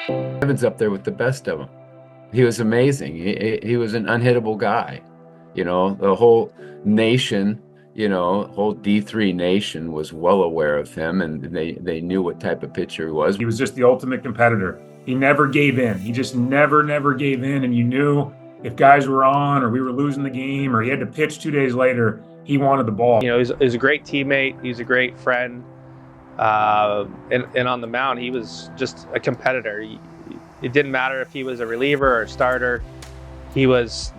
Devin's up there with the best of them. He was amazing. He was an unhittable guy. The whole nation, whole D3 nation was well aware of him, and they knew what type of pitcher he was. He was just the ultimate competitor. He never gave in. He just never gave in. And you knew if guys were on or we were losing the game or he had to pitch 2 days later, he wanted the ball. He was a great teammate. He was a great friend. And on the mound, he was just a competitor. It didn't matter if he was a reliever or a starter. He was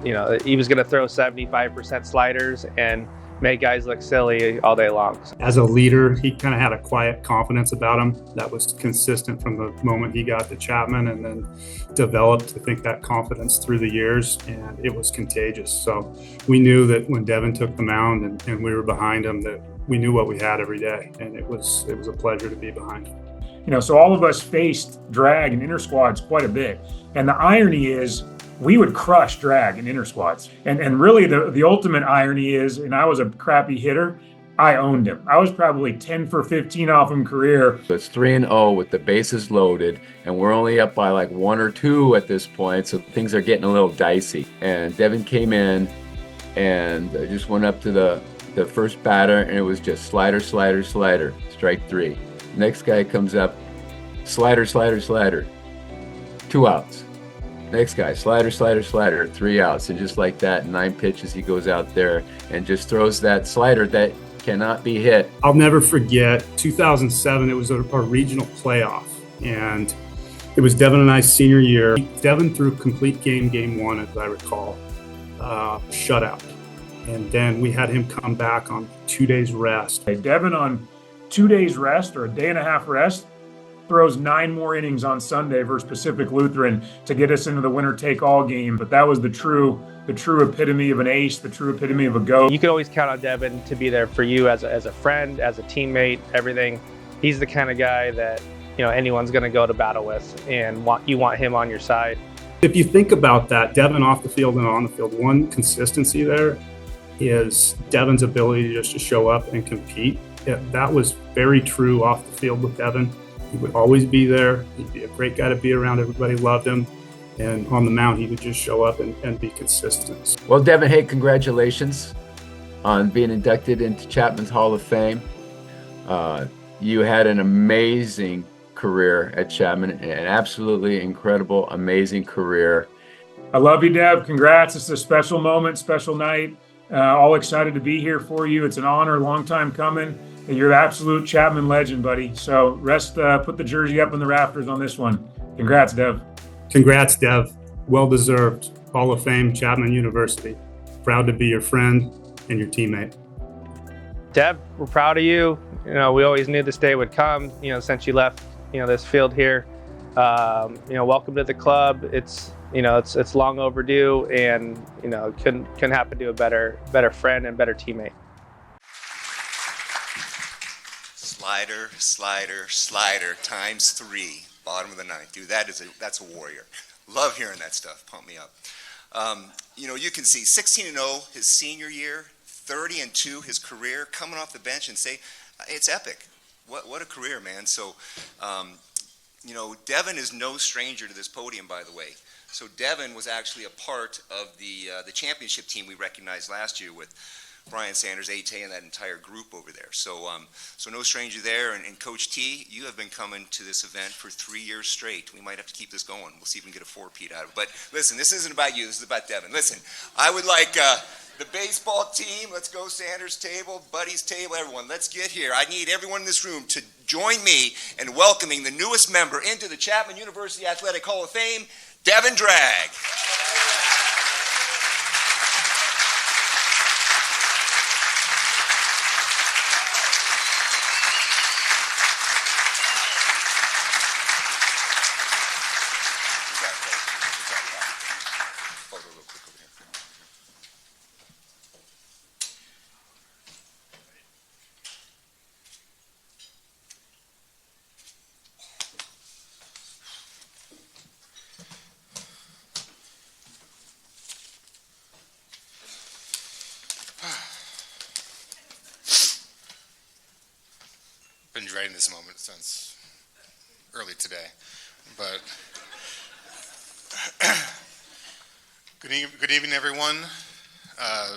going to throw 75% sliders and make guys look silly all day long. As a leader, he kind of had a quiet confidence about him that was consistent from the moment he got to Chapman, and then developed, I think, that confidence through the years, and it was contagious. So we knew that when Devin took the mound and we were behind him, that we knew what we had every day, and it was a pleasure to be behind him. So all of us faced Drag and inter squads quite a bit. And the irony is we would crush Drag in inter squads. And really the ultimate irony is, and I was a crappy hitter, I owned him. I was probably 10 for 15 off him career. It's 3-0 with the bases loaded, and we're only up by like 1 or 2 at this point, so things are getting a little dicey. And Devin came in and just went up to the first batter, and it was just slider, strike 3. Next guy comes up, slider, 2 outs. Next guy, slider, 3 outs. And just like that, 9 pitches, he goes out there and just throws that slider that cannot be hit. I'll never forget 2007. It was a regional playoff, and it was Devin and I's senior year. Devin threw complete game 1, as I recall, shutout. And then we had him come back on 2 days rest. Devin on 2 days rest or a day and a half rest throws 9 more innings on Sunday versus Pacific Lutheran to get us into the winner-take-all game. But that was the true epitome of an ace, the true epitome of a GOAT. You could always count on Devin to be there for you as a friend, as a teammate, everything. He's the kind of guy that anyone's going to go to battle with, and you want him on your side. If you think about that, Devin off the field and on the field, one consistency there is Devin's ability just to show up and compete. That was very true off the field with Devin. He would always be there. He'd be a great guy to be around. Everybody loved him. And on the mound, he would just show up and be consistent. Well, Devin, hey, congratulations on being inducted into Chapman's Hall of Fame. You had an amazing career at Chapman, an absolutely incredible, amazing career. I love you, Dev. Congrats. It's a special moment, special night. All excited to be here for you. It's an honor, long time coming. You're an absolute Chapman legend, buddy. So put the jersey up in the rafters on this one. Congrats, Dev. Congrats, Dev. Well-deserved. Hall of Fame, Chapman University. Proud to be your friend and your teammate. Dev, we're proud of you. We always knew this day would come, since you left, this field here. Welcome to the club. It's long overdue, and couldn't happen to a better friend and better teammate. Slider times 3, bottom of the 9th. Dude, that's a warrior. Love hearing that stuff. Pump me up. You can see 16-0 his senior year, 30-2 his career, coming off the bench and say, it's epic. What a career, man. So, Devin is no stranger to this podium, by the way. So Devin was actually a part of the championship team we recognized last year with Brian Sanders, AT, and that entire group over there. So no stranger there. And Coach T, you have been coming to this event for 3 years straight. We might have to keep this going. We'll see if we can get a 4-peat out of it. But listen, this isn't about you. This is about Devin. Listen, I would like the baseball team. Let's go Sanders table, Buddy's table, everyone. Let's get here. I need everyone in this room to join me in welcoming the newest member into the Chapman University Athletic Hall of Fame, Devin Drag. Been dreading this moment since early today. but good evening, everyone.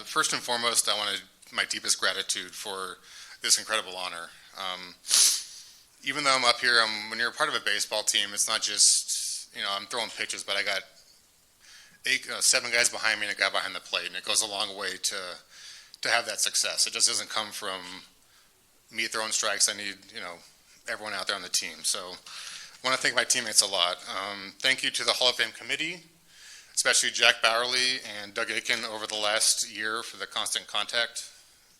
First and foremost, I want my deepest gratitude for this incredible honor. Even though I'm up here, when you're a part of a baseball team, it's not just, I'm throwing pitches, but I got 7 guys behind me and a guy behind the plate, and it goes a long way to have that success. It just doesn't come from me throwing strikes. I need, everyone out there on the team. So I want to thank my teammates a lot. Thank you to the Hall of Fame committee, especially Jack Bowerly and Doug Aiken over the last year for the constant contact,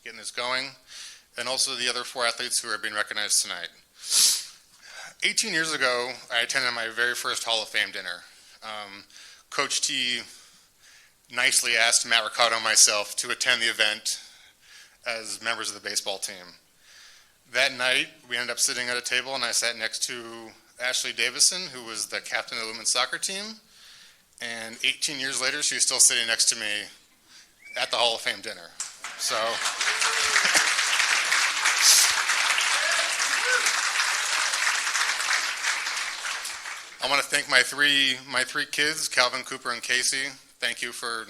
getting this going, and also the other 4 athletes who are being recognized tonight. 18 years ago, I attended my very first Hall of Fame dinner. Coach T nicely asked Matt Ricardo and myself to attend the event as members of the baseball team. That night, we ended up sitting at a table, and I sat next to Ashley Davison, who was the captain of the women's soccer team. And 18 years later, she's still sitting next to me at the Hall of Fame dinner. So I want to thank my three kids, Calvin, Cooper, and Casey. Thank you for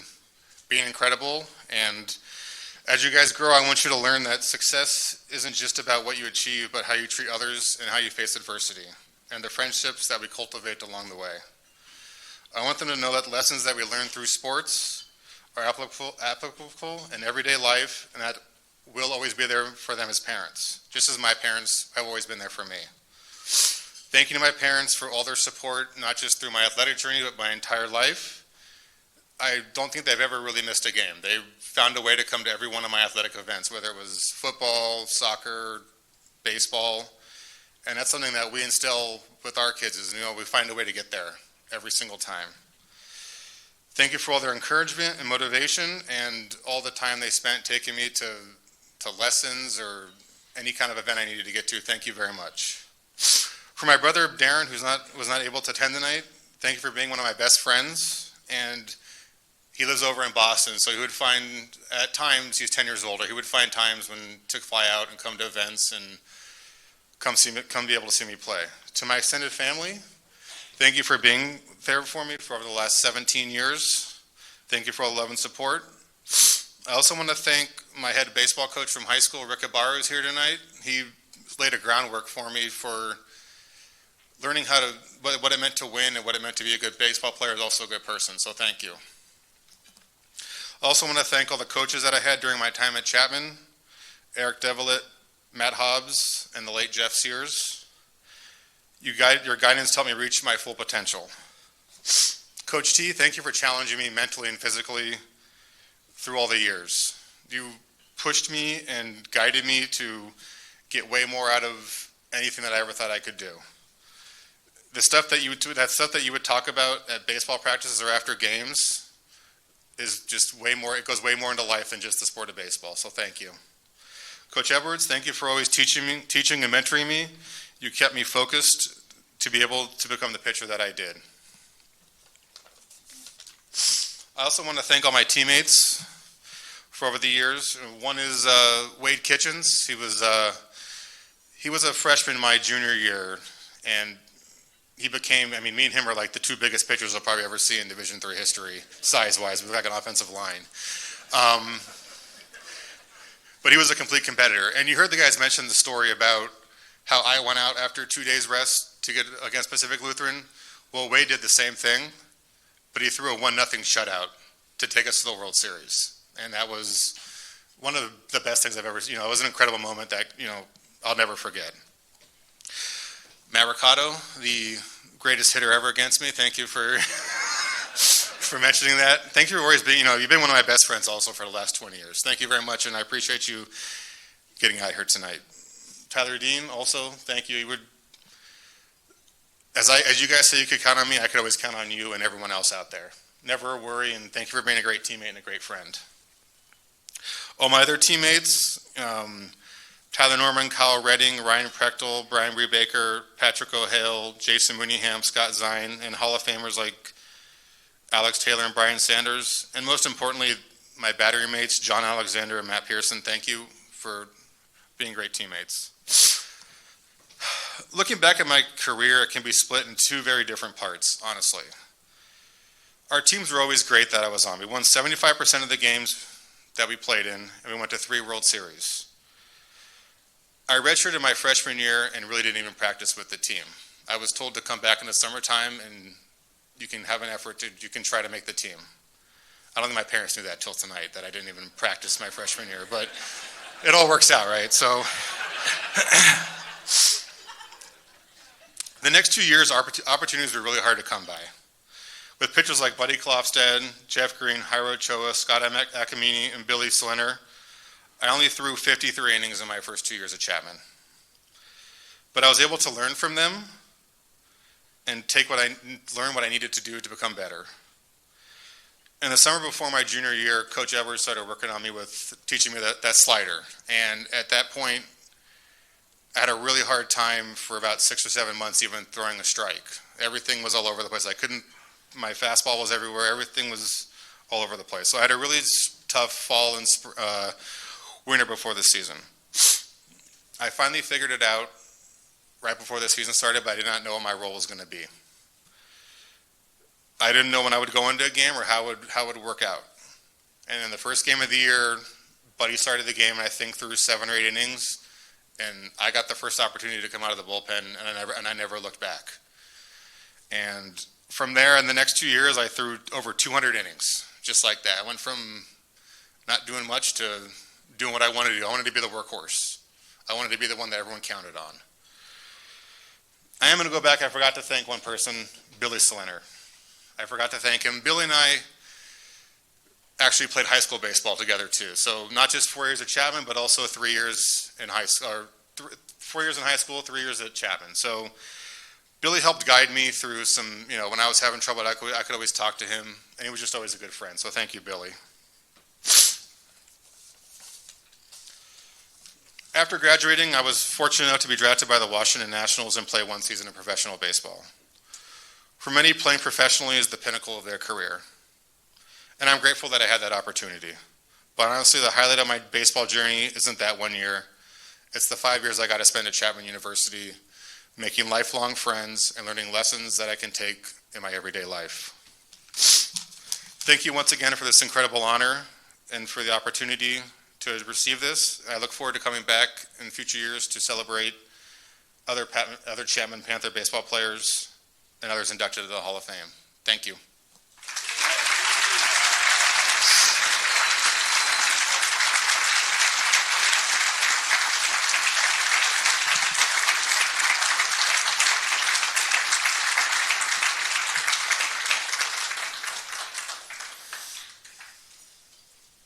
being incredible. And as you guys grow, I want you to learn that success isn't just about what you achieve, but how you treat others and how you face adversity, and the friendships that we cultivate along the way. I want them to know that lessons that we learn through sports are applicable in everyday life, and that we'll always be there for them as parents, just as my parents have always been there for me. Thank you to my parents for all their support, not just through my athletic journey, but my entire life. I don't think they've ever really missed a game. They found a way to come to every one of my athletic events, whether it was football, soccer, baseball, and that's something that we instill with our kids is, we find a way to get there every single time. Thank you for all their encouragement and motivation and all the time they spent taking me to lessons or any kind of event I needed to get to. Thank you very much. For my brother Darren, who was not able to attend tonight, thank you for being one of my best friends. And he lives over in Boston, so he would find, at times, he's 10 years older, he would find times to fly out and come to events and come be able to see me play. To my extended family, thank you for being there for me for over the last 17 years. Thank you for all the love and support. I also want to thank my head baseball coach from high school, Rick Ibarra, who's here tonight. He laid a groundwork for me for learning what it meant to win and what it meant to be a good baseball player, is also a good person, so thank you. I also want to thank all the coaches that I had during my time at Chapman, Eric Devitt, Matt Hobbs, and the late Jeff Sears. Your guidance helped me reach my full potential. Coach T, thank you for challenging me mentally and physically through all the years. You pushed me and guided me to get way more out of anything that I ever thought I could do. That stuff that you would talk about at baseball practices or after games is just way more, it goes way more into life than just the sport of baseball, so thank you. Coach Edwards, thank you for always teaching and mentoring me. You kept me focused to be able to become the pitcher that I did. I also want to thank all my teammates for over the years. One is Wade Kitchens. He was a freshman my junior year, and he became, me and him are like the 2 biggest pitchers I'll probably ever see in Division III history, size-wise. We've got an offensive line. But he was a complete competitor. And you heard the guys mention the story about how I went out after 2 days rest to get against Pacific Lutheran. Well, Wade did the same thing, but he threw a 1-0 shutout to take us to the World Series. And that was one of the best things I've ever seen. It was an incredible moment that, I'll never forget. Matt Ricardo, the greatest hitter ever against me. Thank you for for mentioning that. Thank you for always being, you've been one of my best friends also for the last 20 years. Thank you very much, and I appreciate you getting out here tonight. Tyler Dean, also, thank you. As you guys say you could count on me, I could always count on you and everyone else out there. Never a worry, and thank you for being a great teammate and a great friend. All my other teammates, Tyler Norman, Kyle Redding, Ryan Prechtel, Brian Rebaker, Patrick O'Hale, Jason Mooneyham, Scott Zine, and Hall of Famers like Alex Taylor and Brian Sanders, and most importantly, my battery mates, John Alexander and Matt Pearson. Thank you for being great teammates. looking back at my career, it can be split in two very different parts, honestly. Our teams were always great that I was on. We won 75% of the games that we played in, and we went to 3 World Series. I redshirted my freshman year and really didn't even practice with the team. I was told to come back in the summertime and you can have an effort you can try to make the team. I don't think my parents knew that till tonight, that I didn't even practice my freshman year, but it all works out, right? So the next 2 years, opportunities were really hard to come by. With pitchers like Buddy Klofstad, Jeff Green, Jairo Choa, Scott Acamini, and Billy Slinner, I only threw 53 innings in my first 2 years at Chapman. But I was able to learn from them and learn what I needed to do to become better. In the summer before my junior year, Coach Edwards started working on me with teaching me that slider. And at that point, I had a really hard time for about 6 or 7 months even throwing a strike. Everything was all over the place. My fastball was everywhere. Everything was all over the place. So I had a really tough fall and winter before the season. I finally figured it out right before the season started, but I did not know what my role was going to be. I didn't know when I would go into a game or how it would work out. And in the first game of the year, Buddy started the game, and I think threw 7 or 8 innings, and I got the first opportunity to come out of the bullpen, and I never looked back. And from there, in the next 2 years, I threw over 200 innings, just like that. I went from not doing much to doing what I wanted to do. I wanted to be the workhorse. I wanted to be the one that everyone counted on. I am going to go back. I forgot to thank one person, Billy Slinner. I forgot to thank him. Billy and I actually played high school baseball together too. So not just 4 years at Chapman, but also 3 years in high school, or 4 years in high school, 3 years at Chapman. So Billy helped guide me through some, when I was having trouble, I could always talk to him, and he was just always a good friend. So thank you, Billy. After graduating, I was fortunate enough to be drafted by the Washington Nationals and play 1 season of professional baseball. For many, playing professionally is the pinnacle of their career. And I'm grateful that I had that opportunity. But honestly, the highlight of my baseball journey isn't that 1 year. It's the 5 years I got to spend at Chapman University, making lifelong friends and learning lessons that I can take in my everyday life. Thank you once again for this incredible honor and for the opportunity to receive this. I look forward to coming back in future years to celebrate other Chapman Panther baseball players and others inducted to the Hall of Fame. Thank you.